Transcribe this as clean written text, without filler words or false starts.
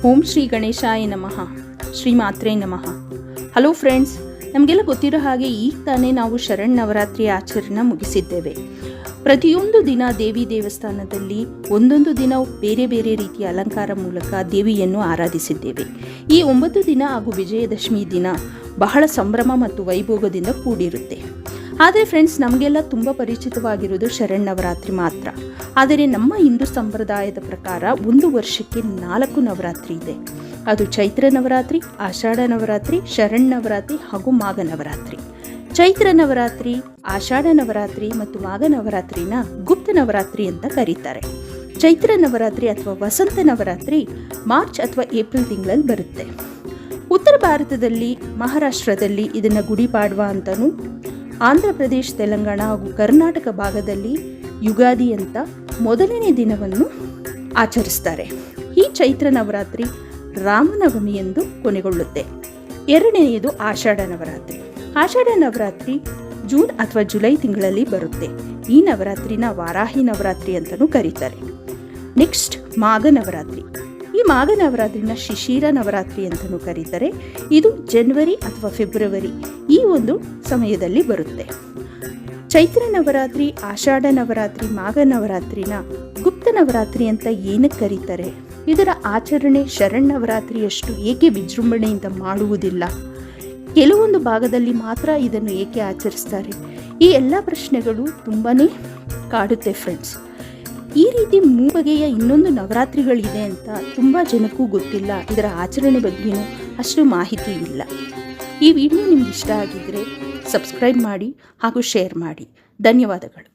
ಓಂ ಶ್ರೀ ಗಣೇಶಾಯ ನಮಃ. ಶ್ರೀ ಮಾತ್ರೇ ನಮಃ. ಹಲೋ ಫ್ರೆಂಡ್ಸ್, ನಮಗೆಲ್ಲ ಗೊತ್ತಿರೋ ಹಾಗೆ ಈಗ ತಾನೇ ನಾವು ಶರನ್ನವರಾತ್ರಿ ಆಚರಣೆ ಮುಗಿಸಿದ್ದೇವೆ. ಪ್ರತಿಯೊಂದು ದಿನ ದೇವಿ ದೇವಸ್ಥಾನದಲ್ಲಿ ಒಂದೊಂದು ದಿನ ಬೇರೆ ಬೇರೆ ರೀತಿಯ ಅಲಂಕಾರ ಮೂಲಕ ದೇವಿಯನ್ನು ಆರಾಧಿಸಿದ್ದೇವೆ. ಈ 9 ದಿನ ಹಾಗೂ ವಿಜಯದಶಮಿ ದಿನ ಬಹಳ ಸಂಭ್ರಮ ಮತ್ತು ವೈಭೋಗದಿಂದ ಕೂಡಿರುತ್ತೆ. ಆದರೆ ಫ್ರೆಂಡ್ಸ್, ನಮಗೆಲ್ಲ ತುಂಬ ಪರಿಚಿತವಾಗಿರೋದು ಶರನ್ನವರಾತ್ರಿ ಮಾತ್ರ. ಆದರೆ ನಮ್ಮ ಹಿಂದೂ ಸಂಪ್ರದಾಯದ ಪ್ರಕಾರ ಒಂದು ವರ್ಷಕ್ಕೆ 4 ನವರಾತ್ರಿ ಇದೆ. ಅದು ಚೈತ್ರ ನವರಾತ್ರಿ, ಆಷಾಢ ನವರಾತ್ರಿ, ಶರನ್ನವರಾತ್ರಿ ಹಾಗೂ ಮಾಘ ನವರಾತ್ರಿ. ಚೈತ್ರ ನವರಾತ್ರಿ, ಆಷಾಢ ನವರಾತ್ರಿ ಮತ್ತು ಮಾಘ ನವರಾತ್ರಿನ ಗುಪ್ತ ನವರಾತ್ರಿ ಅಂತ ಕರೀತಾರೆ. ಚೈತ್ರ ನವರಾತ್ರಿ ಅಥವಾ ವಸಂತ ನವರಾತ್ರಿ ಮಾರ್ಚ್ ಅಥವಾ ಏಪ್ರಿಲ್ ತಿಂಗಳಲ್ಲಿ ಬರುತ್ತೆ. ಉತ್ತರ ಭಾರತದಲ್ಲಿ ಮಹಾರಾಷ್ಟ್ರದಲ್ಲಿ ಇದನ್ನು ಗುಡಿ ಪಾಡ್ವಾ ಅಂತಲೂ, ಆಂಧ್ರ ಪ್ರದೇಶ, ತೆಲಂಗಾಣ ಹಾಗೂ ಕರ್ನಾಟಕ ಭಾಗದಲ್ಲಿ ಯುಗಾದಿ ಅಂತ ಮೊದಲನೇ ದಿನವನ್ನು ಆಚರಿಸ್ತಾರೆ. ಈ ಚೈತ್ರ ನವರಾತ್ರಿ ರಾಮನವಮಿ ಎಂದು ಕೊನೆಗೊಳ್ಳುತ್ತೆ. ಎರಡನೆಯದು ಆಷಾಢ ನವರಾತ್ರಿ. ಆಷಾಢ ನವರಾತ್ರಿ ಜೂನ್ ಅಥವಾ ಜುಲೈ ತಿಂಗಳಲ್ಲಿ ಬರುತ್ತೆ. ಈ ನವರಾತ್ರಿನ ವಾರಾಹಿ ನವರಾತ್ರಿ ಅಂತಲೂ ಕರೀತಾರೆ. ನೆಕ್ಸ್ಟ್ ಮಾಘ ನವರಾತ್ರಿ. ಈ ಮಾಘ ನವರಾತ್ರಿನ ಶಿಶಿರ ನವರಾತ್ರಿ ಅಂತಲೂ ಕರೀತಾರೆ. ಇದು ಜನವರಿ ಅಥವಾ ಫೆಬ್ರವರಿ ಈ ಒಂದು ಸಮಯದಲ್ಲಿ ಬರುತ್ತೆ. ಚೈತ್ರ ನವರಾತ್ರಿ, ಆಷಾಢ ನವರಾತ್ರಿ, ಮಾಘ ನವರಾತ್ರಿನ ಗುಪ್ತ ನವರಾತ್ರಿ ಅಂತ ಏನಕ್ಕೆ ಕರೀತಾರೆ? ಇದರ ಆಚರಣೆ ಶರನ್ನವರಾತ್ರಿಯಷ್ಟು ಏಕೆ ವಿಜೃಂಭಣೆಯಿಂದ ಮಾಡುವುದಿಲ್ಲ? ಕೆಲವೊಂದು ಭಾಗದಲ್ಲಿ ಮಾತ್ರ ಇದನ್ನು ಏಕೆ ಆಚರಿಸ್ತಾರೆ? ಈ ಎಲ್ಲ ಪ್ರಶ್ನೆಗಳು ತುಂಬಾ ಕಾಡುತ್ತೆ ಫ್ರೆಂಡ್ಸ್. ಈ ರೀತಿ ಬಗೆಯ ಇನ್ನೊಂದು ನವರಾತ್ರಿಗಳಿದೆ ಅಂತ ತುಂಬ ಜನಕ್ಕೂ ಗೊತ್ತಿಲ್ಲ. ಇದರ ಆಚರಣೆ ಬಗ್ಗೆಯೂ ಅಷ್ಟು ಮಾಹಿತಿ ಇಲ್ಲ. ಈ ವಿಡಿಯೋ ನಿಮ್ಗೆ ಇಷ್ಟ ಆಗಿದ್ದರೆ ಸಬ್ಸ್ಕ್ರೈಬ್ ಮಾಡಿ ಹಾಗೂ ಶೇರ್ ಮಾಡಿ. ಧನ್ಯವಾದಗಳು.